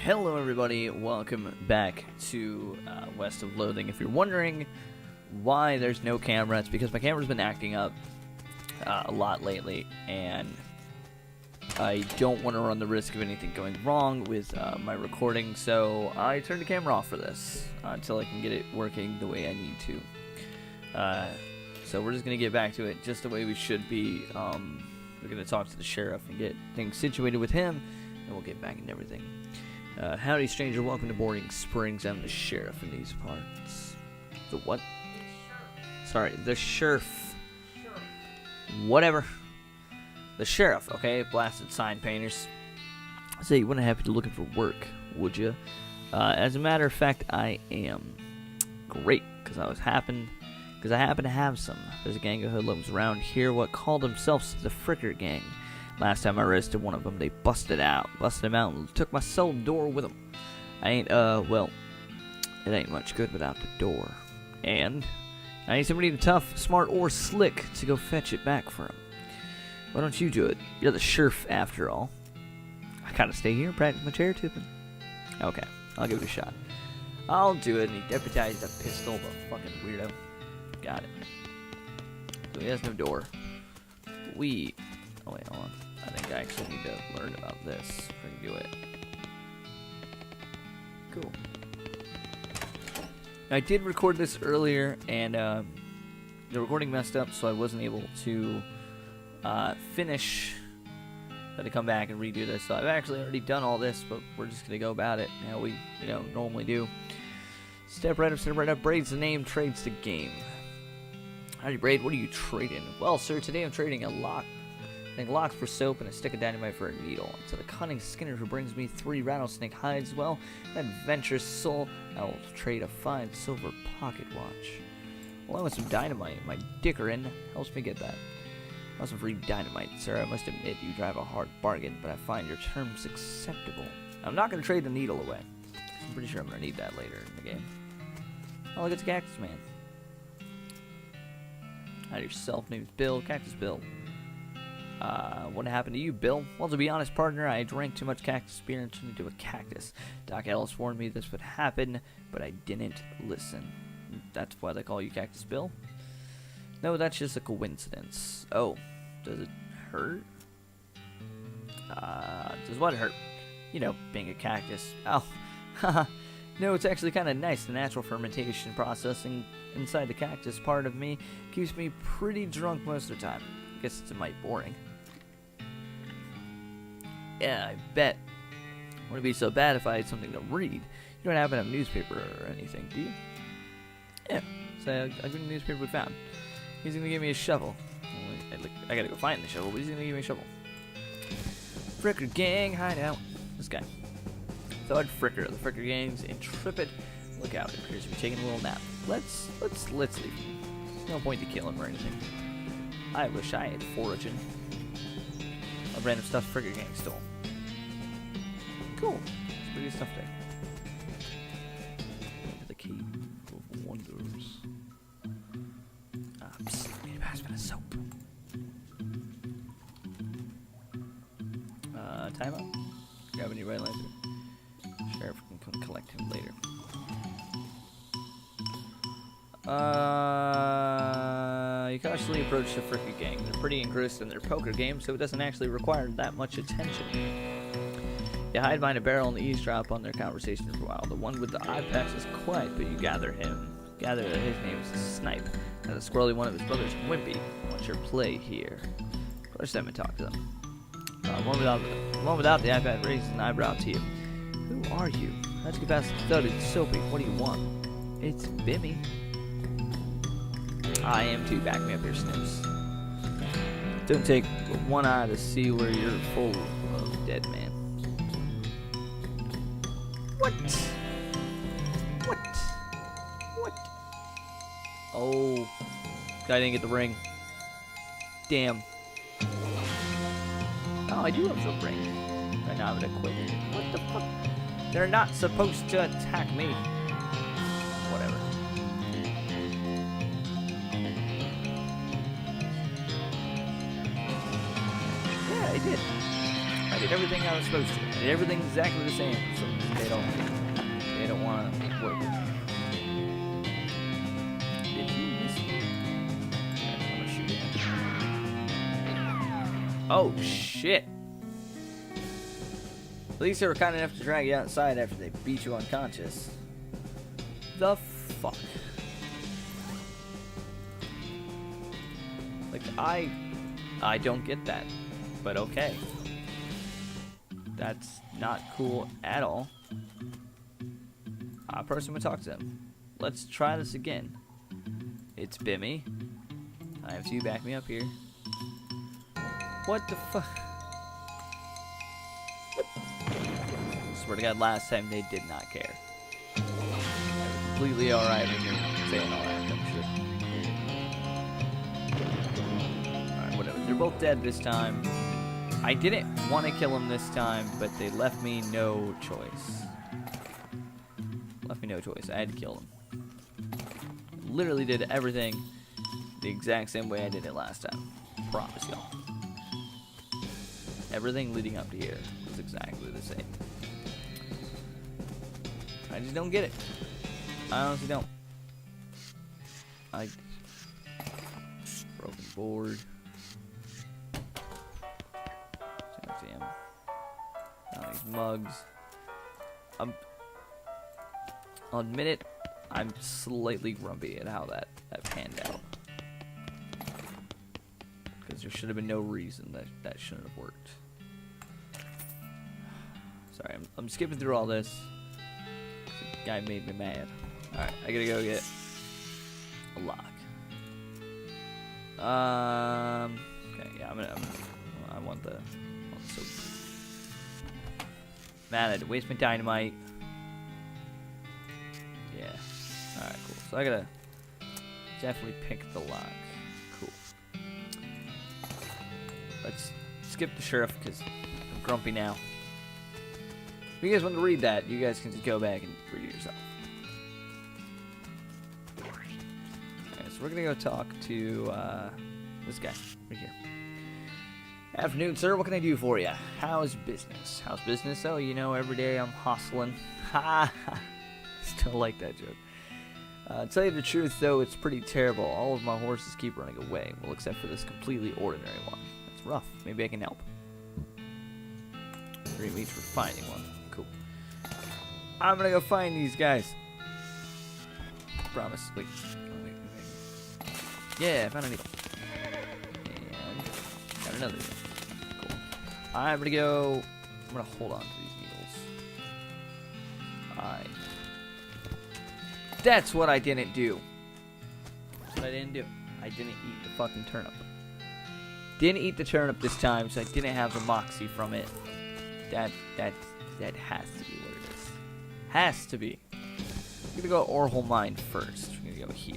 Hello everybody, welcome back to West of Loathing. If you're wondering why there's no camera, it's because my camera's been acting up a lot lately, and I don't want to run the risk of anything going wrong with my recording, so I turned the camera off for this until I can get it working the way I need to. So we're just going to get back to it just the way we should be. We're going to talk to the sheriff and get things situated with him, and we'll get back into everything. Howdy, stranger. Welcome to Boarding Springs. I'm the sheriff in these parts. The what? Sorry, the sheriff. Whatever. The sheriff, okay? Blasted sign painters. Say, you wouldn't happen to looking for work, would you? As a matter of fact, I am. Great, because I happen to have some. There's a gang of hoodlums around here what called themselves the Fricker Gang. Last time I arrested one of them, they busted him out and took my cell door with them. Well, it ain't much good without the door. And I need somebody tough, smart, or slick to go fetch it back for him. Why don't you do it? You're the sheriff after all. I gotta stay here and practice my chair tipping. Okay, I'll give it a shot. I'll do it, and he deputized a pistol, the fucking weirdo. Got it. So he has no door. Oh wait, hold on. I think I actually need to learn about this if I can do it. Cool. I did record this earlier, and the recording messed up, so I wasn't able to finish. I had to come back and redo this. So I've actually already done all this, but we're just gonna go about it how we normally do. Step right up. Braid's the name, trade's the game. Howdy, Braid. What are you trading? Well, sir, today I'm trading a locks for soap and a stick of dynamite for a needle. To the cunning Skinner who brings me 3 rattlesnake hides, well, that adventurous soul, I will trade a fine silver pocket watch. Along with some dynamite, my dickerin helps me get that. Also free dynamite, sir. I must admit you drive a hard bargain, but I find your terms acceptable. I'm not going to trade the needle away. I'm pretty sure I'm going to need that later in the game. Oh, look, it's a Cactus Man. Howdy yourself, name's Bill. Cactus Bill. What happened to you, Bill? Well, to be honest, partner, I drank too much cactus beer and turned into a cactus. Doc Ellis warned me this would happen, but I didn't listen. That's why they call you Cactus Bill? No, that's just a coincidence. Oh, does it hurt? Does what hurt? You know, being a cactus. Oh, haha. No, it's actually kind of nice. The natural fermentation processing inside the cactus part of me keeps me pretty drunk most of the time. I guess it's a mite boring. Yeah, I bet. Wouldn't be so bad if I had something to read. You don't happen to have a newspaper or anything, do you? Yeah, so I'll give him the newspaper we found. He's gonna give me a shovel. I gotta go find the shovel, but he's gonna give me a shovel. Fricker Gang hideout. This guy. Thud Fricker. The Fricker Gang's intrepid lookout. It appears to be taking a little nap. Let's leave. No point to kill him or anything. I wish I had foraging. A random stuff Fricker Gang stole. Cool. It's pretty good stuff there. The key of wonders. Psst, I need a basket of soap. Timeout. Grab a new red lantern. Sheriff can come collect him later. You cautiously approach the Fricker Gang. They're pretty engrossed in their poker game, so it doesn't actually require that much attention. You hide behind a barrel and eavesdrop on their conversation for a while. The one with the eye patch is quiet, but you gather that his name is Snipe, and the squirrely one of his brothers, Wimpy. What's your play here? Approach them and talk to them. One without the iPad raises an eyebrow to you. Who are you? Let's get past the studded Soapy. What do you want? It's Bimmy. I am too. Back me up here, Snips. Don't take one eye to see where you're full of dead man. What? Oh. Guy didn't get the ring. Damn. Oh, I do have the ring. Right now I'm gonna quit. What the fuck? They're not supposed to attack me. Whatever. Yeah, I did. I did everything I was supposed to. did everything exactly the same, so they don't want to work with me. Did you miss me? I'm gonna shoot him. Oh shit! At least they were kind enough to drag you outside after they beat you unconscious. The fuck? Like, I don't get that. But okay. That's not cool at all. A person would talk to them. Let's try this again. It's Bimmy. I have to back me up here. What the fuck? Swear to God, last time they did not care. They were completely alright with me saying all that dumb shit. Alright, whatever. They're both dead this time. I didn't want to kill them this time, but they left me no choice. Left me no choice. I had to kill them. Literally did everything the exact same way I did it last time. Promise y'all. Everything leading up to here was exactly the same. I just don't get it. I honestly don't. Broken board. Damn. Now these mugs. I'll admit it. I'm slightly grumpy at how that panned out. Because there should have been no reason that shouldn't have worked. Sorry, I'm skipping through all this. The guy made me mad. Alright, I gotta go get a lock. Okay, yeah, I want the soap. Man, I had to waste my dynamite. Yeah. Alright, cool. So I gotta definitely pick the lock. Cool. Let's skip the sheriff because I'm grumpy now. If you guys want to read that, you guys can just go back and read it yourself. Alright, so we're gonna go talk to this guy right here. Afternoon, sir. What can I do for you? How's business? How's business? Oh, you know, every day I'm hustling. Ha ha. Still like that joke. To tell you the truth, though, it's pretty terrible. All of my horses keep running away. Well, except for this completely ordinary one. That's rough. Maybe I can help. 3 weeks for finding one. Cool. I'm gonna go find these guys. Promise. Wait. Yeah, I found a needle. And got another needle. Cool. I'm gonna hold on to these needles. That's what I didn't do. That's what I didn't do. I didn't eat the fucking turnip. Didn't eat the turnip this time, so I didn't have the moxie from it. That has to be what it is. Has to be. We're gonna go Orhol Mine first. We're gonna go here.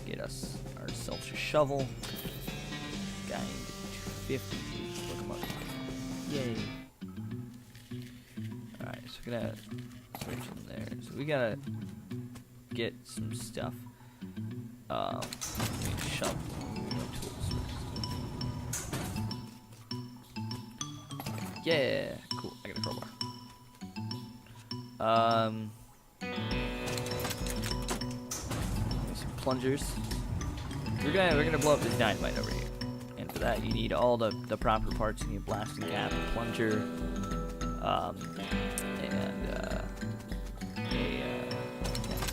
Get us ourselves a shovel. Guy into 250. Look him up. Yay. Alright, so we're gonna switch them there. So we gotta get some stuff. We need a shovel. Tools first. Yeah, cool. I got a crowbar. Some plungers. We're gonna blow up this dynamite over here, and for that you need all the proper parts. You need a blasting cap, a plunger, yeah,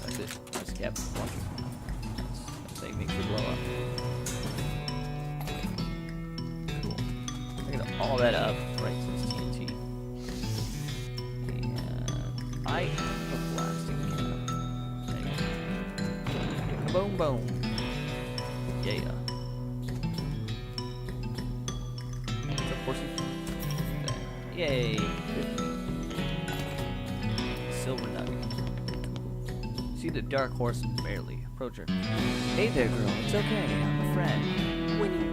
that's it. Blasting cap, plunger. That's how you make it blow up. Cool. We're gonna all that up right to this TNT. And I have a blasting cap. Kaboom boom. Yeah. What's up, horsey? Yay. Silver nugget. Cool. See the dark horse barely approach her. Hey there, girl. It's okay. I'm a friend. Winnie.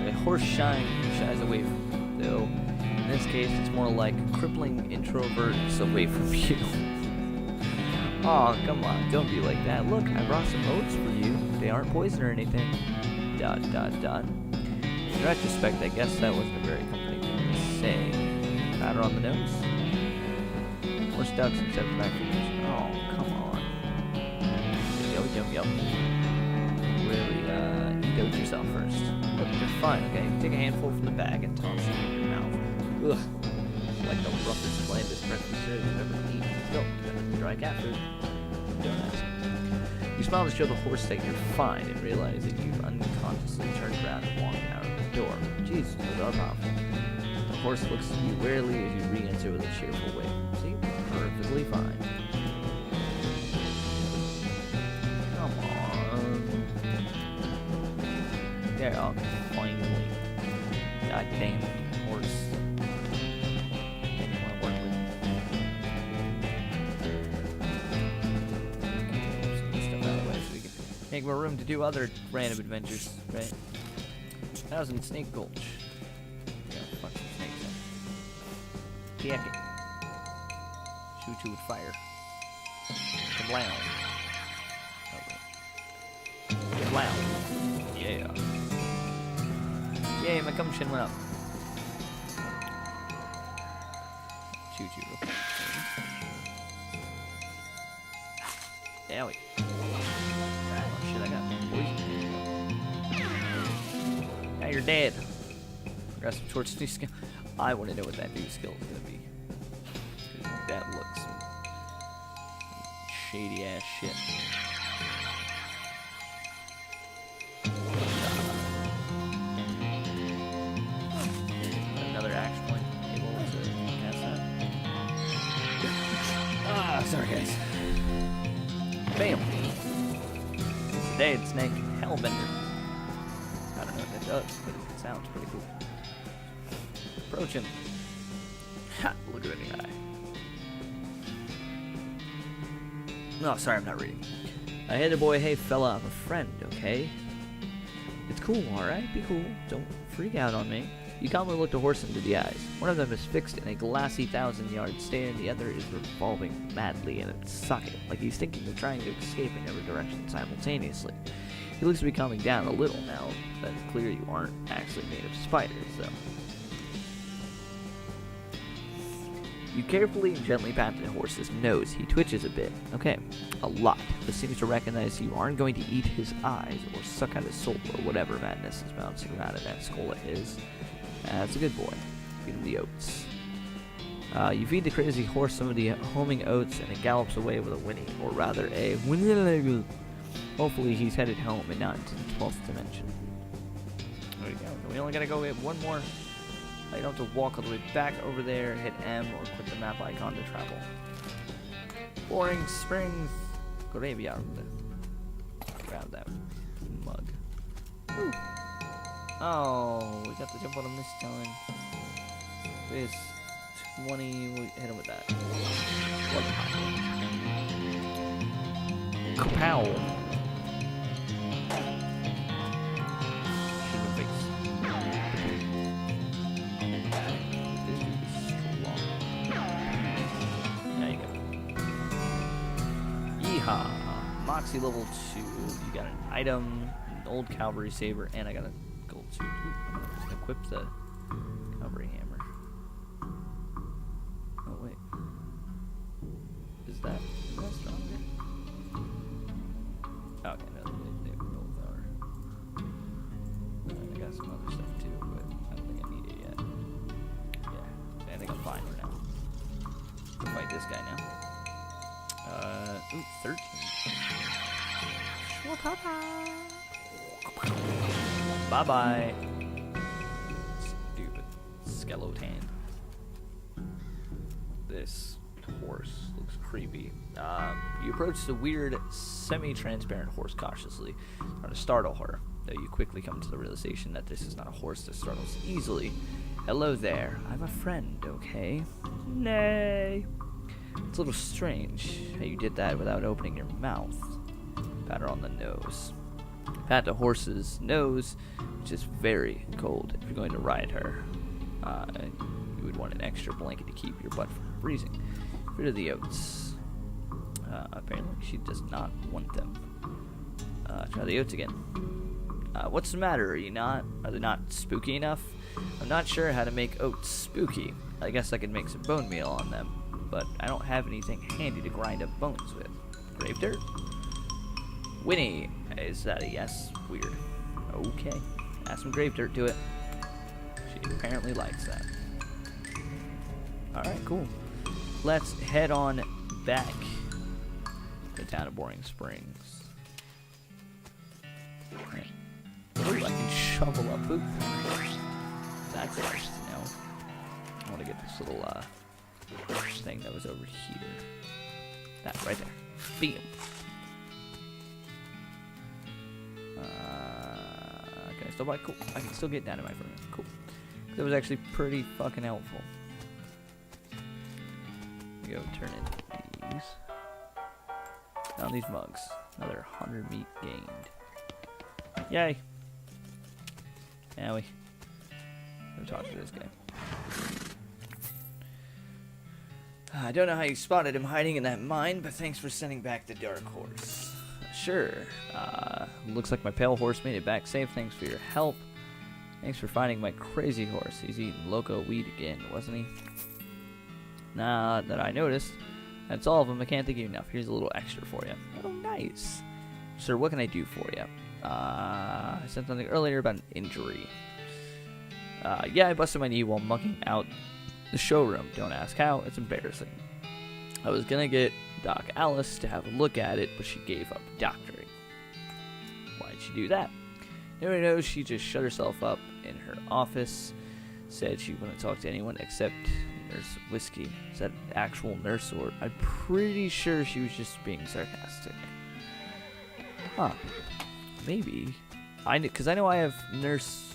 The horse shies away from you, though in this case it's more like crippling introverts away from you. Aw, come on, don't be like that. Look, I brought some oats for you. They aren't poison or anything. ... In retrospect, I guess that wasn't a very comforting thing to say. Pat her on the nose. Horse ducks and steps back. Oh, come on. Yo. Really, eat oats yourself first. Look, you're fine, okay? Take a handful from the bag and toss it in your mouth. Ugh. Like the roughest, blandest breakfast cereal you've ever eaten. Still, dry cat food. Donuts. You smile to show the horse that you're fine and realize that you've unconsciously turned around and walked out of the door. Jeez, those are powerful. The horse looks at you warily as you re-enter with a cheerful way. See? Perfectly fine. Come on. There, oh, finally. God damn horse. Make more room to do other random adventures, right? That was in Snake Gulch. Yeah, fuck some snakes in. Kick it. Shoot you with fire. Kablow. Kablow. Yeah. Yay, my gumption went up. Shoot you real quick. There we go. Now you're dead. Got some torch new skill. I want to know what that new skill is gonna be. That looks some shady ass shit. Another action point. Able to cast that. Sorry guys. Bam. Dead snake hellbender. I don't know what that does, but it sounds pretty cool. Approach him. Ha! Look at the eye. No, sorry, I'm not reading. Hey there, boy. Hey, fella. I'm a friend, okay? It's cool, alright? Be cool. Don't freak out on me. You calmly look the horse into the eyes. One of them is fixed in a glassy 1,000-yard stare, and the other is revolving madly in its socket, like he's thinking of trying to escape in every direction simultaneously. He looks to be calming down a little now that it's clear you aren't actually made of spiders, though. You carefully and gently pat the horse's nose. He twitches a bit. Okay, a lot. But seems to recognize you aren't going to eat his eyes or suck out his soul or whatever madness is bouncing around in that skull of his. That's a good boy. Feed him the oats. You feed the crazy horse some of the homing oats, and it gallops away with a whinny, or rather a whinny. Hopefully he's headed home and not into the 12th dimension. There you go. We only gotta go get one more. You don't have to walk all the way back over there, hit M, or click the map icon to travel. Boring Springs Graveyard. Grab that mug. Woo. Oh, we got to jump on him this time. This 20, we hit him with that. Kapow! Shoot him in the face. This dude is strong. There you go. Yeehaw! Moxie level 2. You got an item, an old cavalry saber, and I got a gold suit. I'm gonna equip the cavalry hammer. Oh wait, is that stronger? Okay, no, they both are. I got some other stuff too, but I don't think I need it yet. Yeah, I think I'm fine for now. We'll fight this guy now. 13. Bye-bye. Stupid skeleton. This horse looks creepy. You approach the weird, semi-transparent horse cautiously, trying to startle her, though you quickly come to the realization that this is not a horse that startles easily. Hello there. I'm a friend, okay? Nay. It's a little strange how you did that without opening your mouth. Pat her on the nose. Pat the horse's nose, which is very cold. If you're going to ride her, you would want an extra blanket to keep your butt from freezing. Rid of the oats. Apparently she does not want them. Try the oats again. What's the matter? Are they not spooky enough? I'm not sure how to make oats spooky. I guess I could make some bone meal on them, but I don't have anything handy to grind up bones with. Grave dirt? Winnie, is that a yes? Weird. Okay. Add some grave dirt to it. She apparently likes that. Alright, cool. Let's head on back to the town of Boring Springs. Right. Ooh, I can shovel up poop. That's interesting to know. I want to get this little thing that was over here. That right there. Beam. Can I still buy? Cool. I can still get down to my furnace. Cool. That was actually pretty fucking helpful. We go turn in these. Found these mugs. Another 100 meat gained. Yay. Now we go talk to this guy. I don't know how you spotted him hiding in that mine, but thanks for sending back the dark horse. Sure. Looks like my pale horse made it back safe. Thanks for your help. Thanks for finding my crazy horse. He's eating loco weed again, wasn't he? Nah, that I noticed. That's all of them. I can't think of enough. Here's a little extra for you. Oh, nice. Sir, what can I do for you? I said something earlier about an injury. Yeah, I busted my knee while mucking out the showroom. Don't ask how. It's embarrassing. I was gonna get Doc Alice to have a look at it, but she gave up doctoring. Why'd she do that? Nobody knows. She just shut herself up in her office. Said she wouldn't talk to anyone except Nurse Whiskey. Is that an actual nurse, or I'm pretty sure she was just being sarcastic. Huh. Maybe. Because I know I have Nurse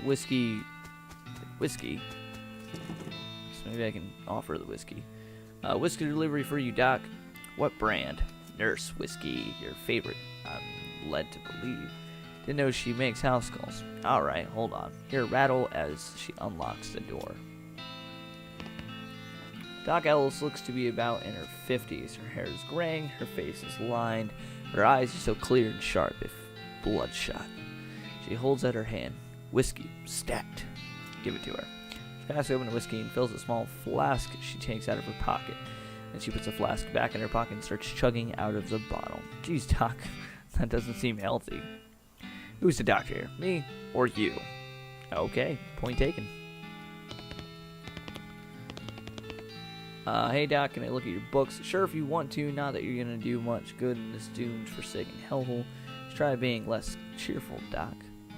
Whiskey. So maybe I can offer the whiskey. Whiskey delivery for you, Doc. What brand? Nurse Whiskey, your favorite, I'm led to believe. Didn't know she makes house calls. Alright, hold on. Hear a rattle as she unlocks the door. Doc Ellis looks to be about in her 50s. Her hair is graying, her face is lined, her eyes are so clear and sharp, if bloodshot. She holds out her hand. Whiskey, stacked. Give it to her. She passes open the whiskey and fills a small flask she takes out of her pocket. Then she puts the flask back in her pocket and starts chugging out of the bottle. Geez, Doc, that doesn't seem healthy. Who's the doctor here? Me or you? Okay, point taken. Hey Doc, can I look at your books? Sure, if you want to. Not that you're gonna do much good in this doomed, forsaken hellhole. Just try being less cheerful, Doc.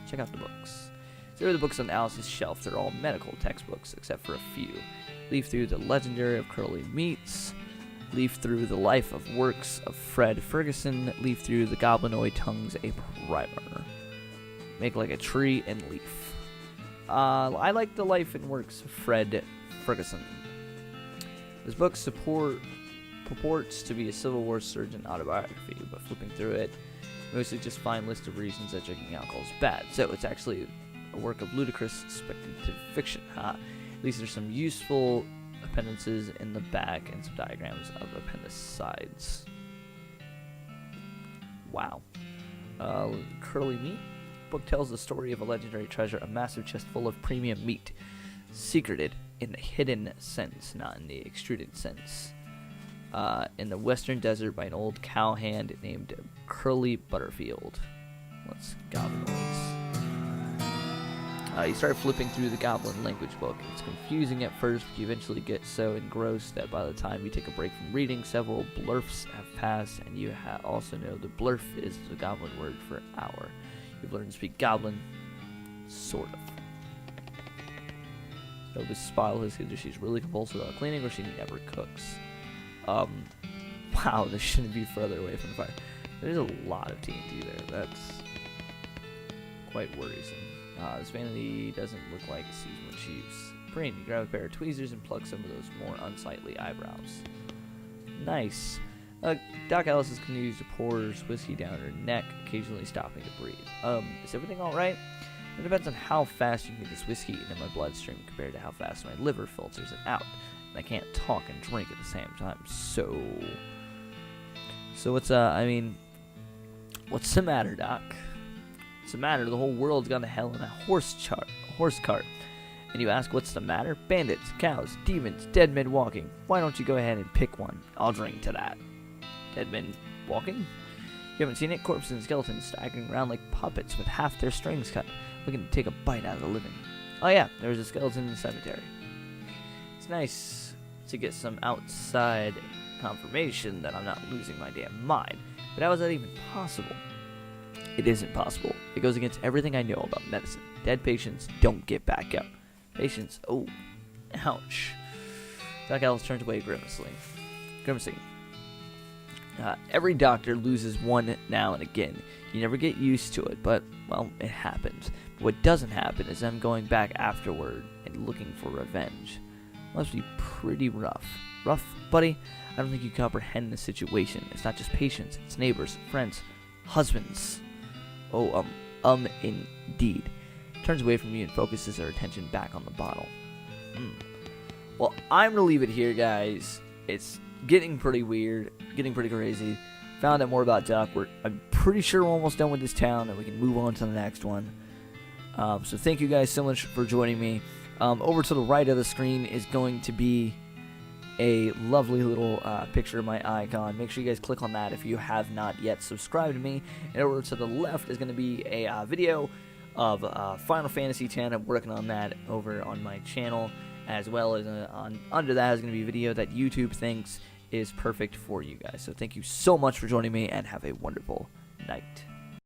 Check out the books. There are the books on Alice's shelf. They're all medical textbooks, except for a few. Leaf through the Legendary of Curly Meats. Leaf through the Life of Works of Fred Ferguson. Leaf through the Goblinoid Tongues, a primer. Make like a tree and leaf. I like the Life and Works of Fred Ferguson. This book purports to be a Civil War surgeon autobiography, but flipping through it, mostly just find list of reasons that drinking alcohol is bad. So it's actually a work of ludicrous speculative fiction. At least there's some useful appendices in the back and some diagrams of appendicides. Wow. Curly Meat. Book tells the story of a legendary treasure, a massive chest full of premium meat, secreted in the hidden sense, not in the extruded sense, in the western desert by an old cowhand named Curly Butterfield. Let's goblinoids. You start flipping through the goblin language book. It's confusing at first, but you eventually get so engrossed that by the time you take a break from reading, several blurfs have passed, and you also know the blurf is the goblin word for hour. You've learned to speak goblin, sort of. So this spile is either she's really compulsive about cleaning or she never cooks. Wow, this shouldn't be further away from the fire. There's a lot of TNT there. That's quite worrisome. This vanity doesn't look like it sees much use. Brain, you grab a pair of tweezers and plug some of those more unsightly eyebrows. Nice. Doc Alice continues to pour whiskey down her neck, occasionally stopping to breathe. Is everything alright? It depends on how fast you can get this whiskey into my bloodstream compared to how fast my liver filters it out. And I can't talk and drink at the same time, so what's the matter, Doc? What's the matter? The whole world's gone to hell in a horse cart. And you ask, what's the matter? Bandits, cows, demons, dead men walking. Why don't you go ahead and pick one? I'll drink to that. Dead men walking? You haven't seen it? Corpses and skeletons staggering around like puppets with half their strings cut, looking to take a bite out of the living. Oh yeah, there was a skeleton in the cemetery. It's nice to get some outside confirmation that I'm not losing my damn mind. But how is that even possible? It isn't possible. It goes against everything I know about medicine. Dead patients don't get back up. Patients, oh, ouch. Doc Alice turns away grimacing. Every doctor loses one now and again. You never get used to it, but, well, it happens. But what doesn't happen is them going back afterward and looking for revenge. Must be pretty rough. Rough, buddy? I don't think you comprehend the situation. It's not just patients, it's neighbors, friends, husbands. Oh, indeed. Turns away from you and focuses her attention back on the bottle. Well, I'm gonna leave it here, guys. It's getting pretty weird, getting pretty crazy. Found out more about Duck. I'm pretty sure we're almost done with this town, and we can move on to the next one. So thank you guys so much for joining me. Over to the right of the screen is going to be a lovely little picture of my icon. Make sure you guys click on that if you have not yet subscribed to me. And over to the left is going to be a video of Final Fantasy X. I'm working on that over on my channel, as well as under that is going to be a video that YouTube thinks is perfect for you guys. So thank you so much for joining me, and have a wonderful night.